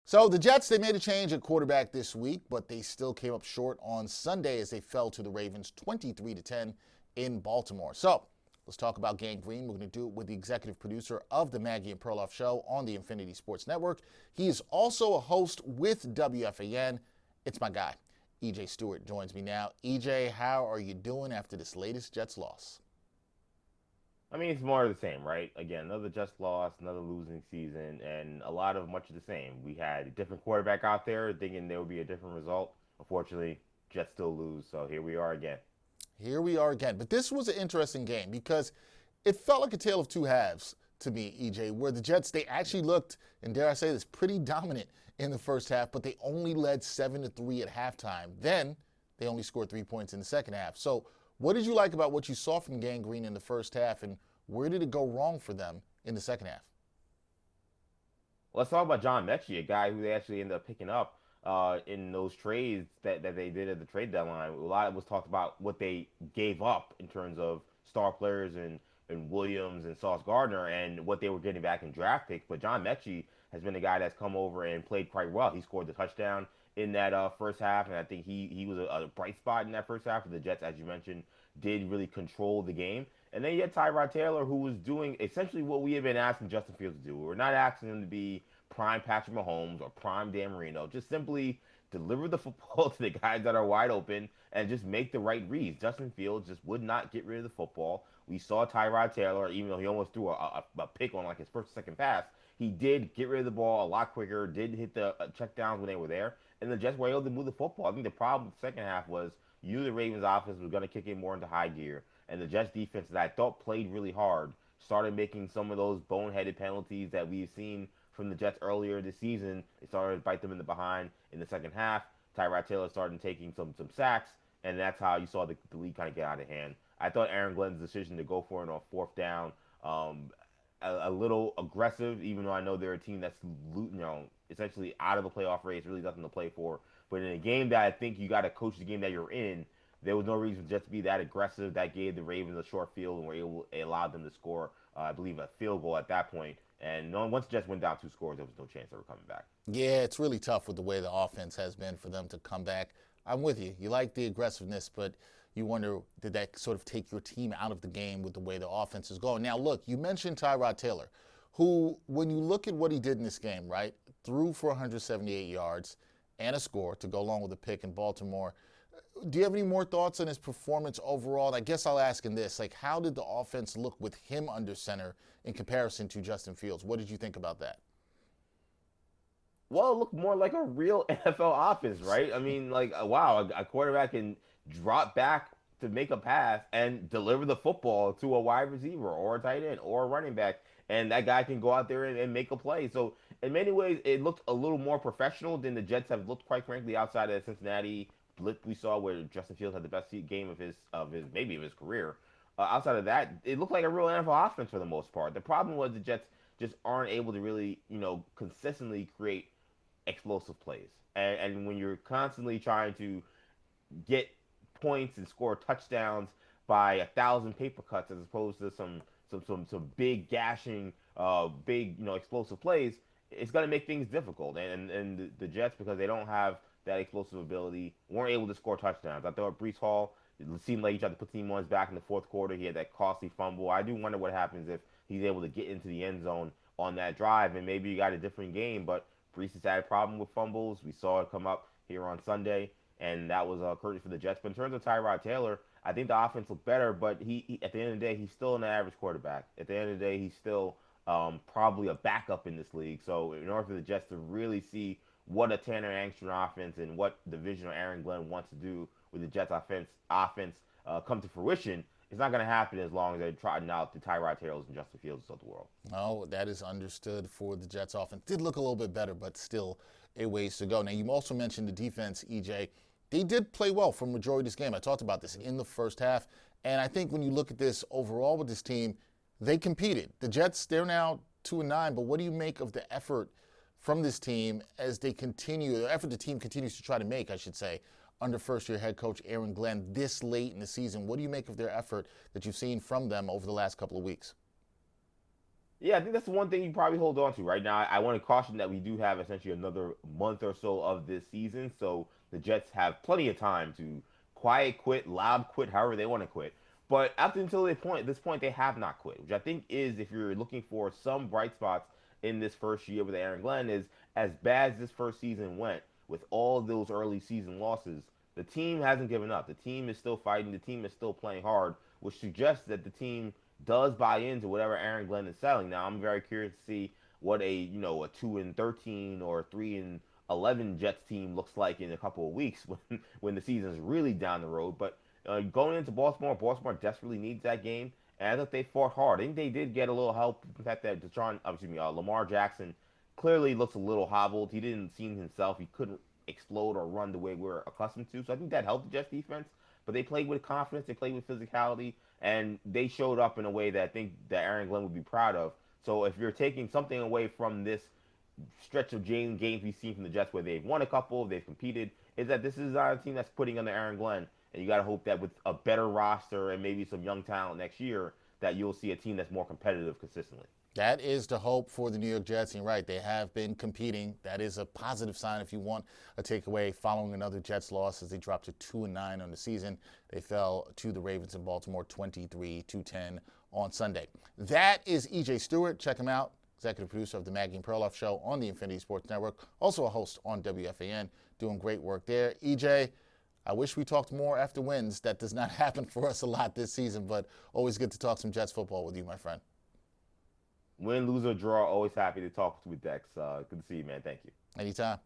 So the Jets, they made a change at quarterback this week, but they still came up short on Sunday as they fell to the Ravens 23-10 in Baltimore. So let's talk about Gang Green. We're going to do it with the executive producer of the Maggie and Perloff show on the Infinity Sports Network. He is also a host with WFAN. It's my guy. EJ Stewart joins me now. EJ, how are you doing after this latest Jets loss? I mean, it's more of the same, right? Again, another just loss, another losing season, and a lot of much of the same. We had a different quarterback out there thinking there would be a different result. Unfortunately, Jets still lose, so here we are again. Here we are again. But this was an interesting game because it felt like a tale of two halves to me, EJ, where the Jets, they actually looked, and dare I say this, pretty dominant in the first half, but they only led 7-3 at halftime. Then they only scored 3 points in the second half. So what did you like about what you saw from Gang Green in the first half, and where did it go wrong for them in the second half? Let's talk about John Mechie, a guy who they actually ended up picking up in those trades that they did at the trade deadline. A lot was talked about what they gave up in terms of star players and Williams and Sauce Gardner and what they were getting back in draft picks. But John Mechie has been a guy that's come over and played quite well. He scored the touchdown in that first half, and I think he was a bright spot in that first half. The Jets, as you mentioned, did really control the game. And then you had Tyrod Taylor, who was doing essentially what we have been asking Justin Fields to do. We're not asking him to be prime Patrick Mahomes or prime Dan Marino. Just simply deliver the football to the guys that are wide open and just make the right reads. Justin Fields just would not get rid of the football. We saw Tyrod Taylor, even though he almost threw a pick on like his first or second pass, he did get rid of the ball a lot quicker, did hit the check downs when they were there, and the Jets were able to move the football. I think the problem with the second half was you knew the Ravens offense was going to kick in more into high gear, and the Jets defense that I thought played really hard started making some of those boneheaded penalties that we've seen from the Jets earlier this season. They started to bite them in the behind in the second half. Tyrod Taylor started taking some sacks, and that's how you saw the league kind of get out of hand. I thought Aaron Glenn's decision to go for it on fourth down, um, a little aggressive, even though I know they're a team that's essentially out of the playoff race, really nothing to play for. But in a game that I think you got to coach the game that you're in, there was no reason just to be that aggressive. That gave the Ravens a short field and it allowed them to score, I believe, a field goal at that point. And once the Jets went down two scores, there was no chance they were coming back. Yeah, it's really tough with the way the offense has been for them to come back. I'm with you. You like the aggressiveness, but you wonder, did that sort of take your team out of the game with the way the offense is going? Now, look, you mentioned Tyrod Taylor, who, when you look at what he did in this game, right, threw for 178 yards and a score to go along with a pick in Baltimore. Do you have any more thoughts on his performance overall? And I guess I'll ask in this, like, how did the offense look with him under center in comparison to Justin Fields? What did you think about that? Well, it looked more like a real NFL offense, right? I mean, like, wow, a quarterback can drop back to make a pass and deliver the football to a wide receiver or a tight end or a running back, and that guy can go out there and make a play. So, in many ways, it looked a little more professional than the Jets have looked, quite frankly, outside of the Cincinnati blip we saw where Justin Fields had the best game of his maybe of his career. Outside of that, it looked like a real NFL offense for the most part. The problem was the Jets just aren't able to really, consistently create explosive plays. And when you're constantly trying to get points and score touchdowns by 1,000 paper cuts as opposed to some big gashing, big explosive plays, it's going to make things difficult. And the Jets, because they don't have that explosive ability, weren't able to score touchdowns. I thought Brees Hall, it seemed like he tried to put team ones back in the fourth quarter. He had that costly fumble. I do wonder what happens if he's able to get into the end zone on that drive, and maybe you got a different game. But Brees has had a problem with fumbles. We saw it come up here on Sunday, and that was a courtesy for the Jets. But in terms of Tyrod Taylor, I think the offense looked better, but he at the end of the day, he's still an average quarterback. At the end of the day, he's still probably a backup in this league. So in order for the Jets to really see what a Tanner Angstrom offense and what the vision of Aaron Glenn wants to do with the Jets offense come to fruition, it's not going to happen as long as they're trotting out the Tyrod Taylors and Justin Fields of the world. No, that is understood for the Jets offense. Did look a little bit better, but still a ways to go. Now, you also mentioned the defense, EJ. They did play well for majority of this game. I talked about this in the first half. And I think when you look at this overall with this team, they competed. The Jets, they're now 2-9, but what do you make of the effort from this team as they continue, the effort the team continues to try to make, I should say, under first-year head coach Aaron Glenn this late in the season? What do you make of their effort that you've seen from them over the last couple of weeks? Yeah, I think that's the one thing you probably hold on to right now. I want to caution that we do have essentially another month or so of this season, so the Jets have plenty of time to quiet quit, loud quit, however they want to quit. But up until this point, they have not quit, which I think is, if you're looking for some bright spots in this first year with Aaron Glenn, is as bad as this first season went with all those early season losses, the team hasn't given up. The team is still fighting. The team is still playing hard, which suggests that the team does buy into whatever Aaron Glenn is selling. Now, I'm very curious to see what a 2-13 or 3-11 Jets team looks like in a couple of weeks when the season's really down the road. But going into Baltimore desperately needs that game, and I thought they fought hard. I think they did get a little help from the fact that Lamar Jackson clearly looks a little hobbled. He didn't seem himself. He couldn't explode or run the way we're accustomed to. So I think that helped the Jets defense. But they played with confidence. They played with physicality, and they showed up in a way that I think that Aaron Glenn would be proud of. So if you're taking something away from this stretch of games we've seen from the Jets where they've won a couple, they've competed, is that this is not a team that's putting under Aaron Glenn. And you got to hope that with a better roster and maybe some young talent next year, that you'll see a team that's more competitive consistently. That is the hope for the New York Jets. And you're right, they have been competing. That is a positive sign if you want a takeaway following another Jets loss as they dropped to 2-9 on the season. They fell to the Ravens in Baltimore 23-10 on Sunday. That is EJ Stewart. Check him out. Executive producer of the Maggie and Perloff Show on the Infinity Sports Network. Also a host on WFAN, doing great work there. EJ, I wish we talked more after wins. That does not happen for us a lot this season, but always good to talk some Jets football with you, my friend. Win, lose, or draw, always happy to talk with Dex. Good to see you, man. Thank you. Anytime.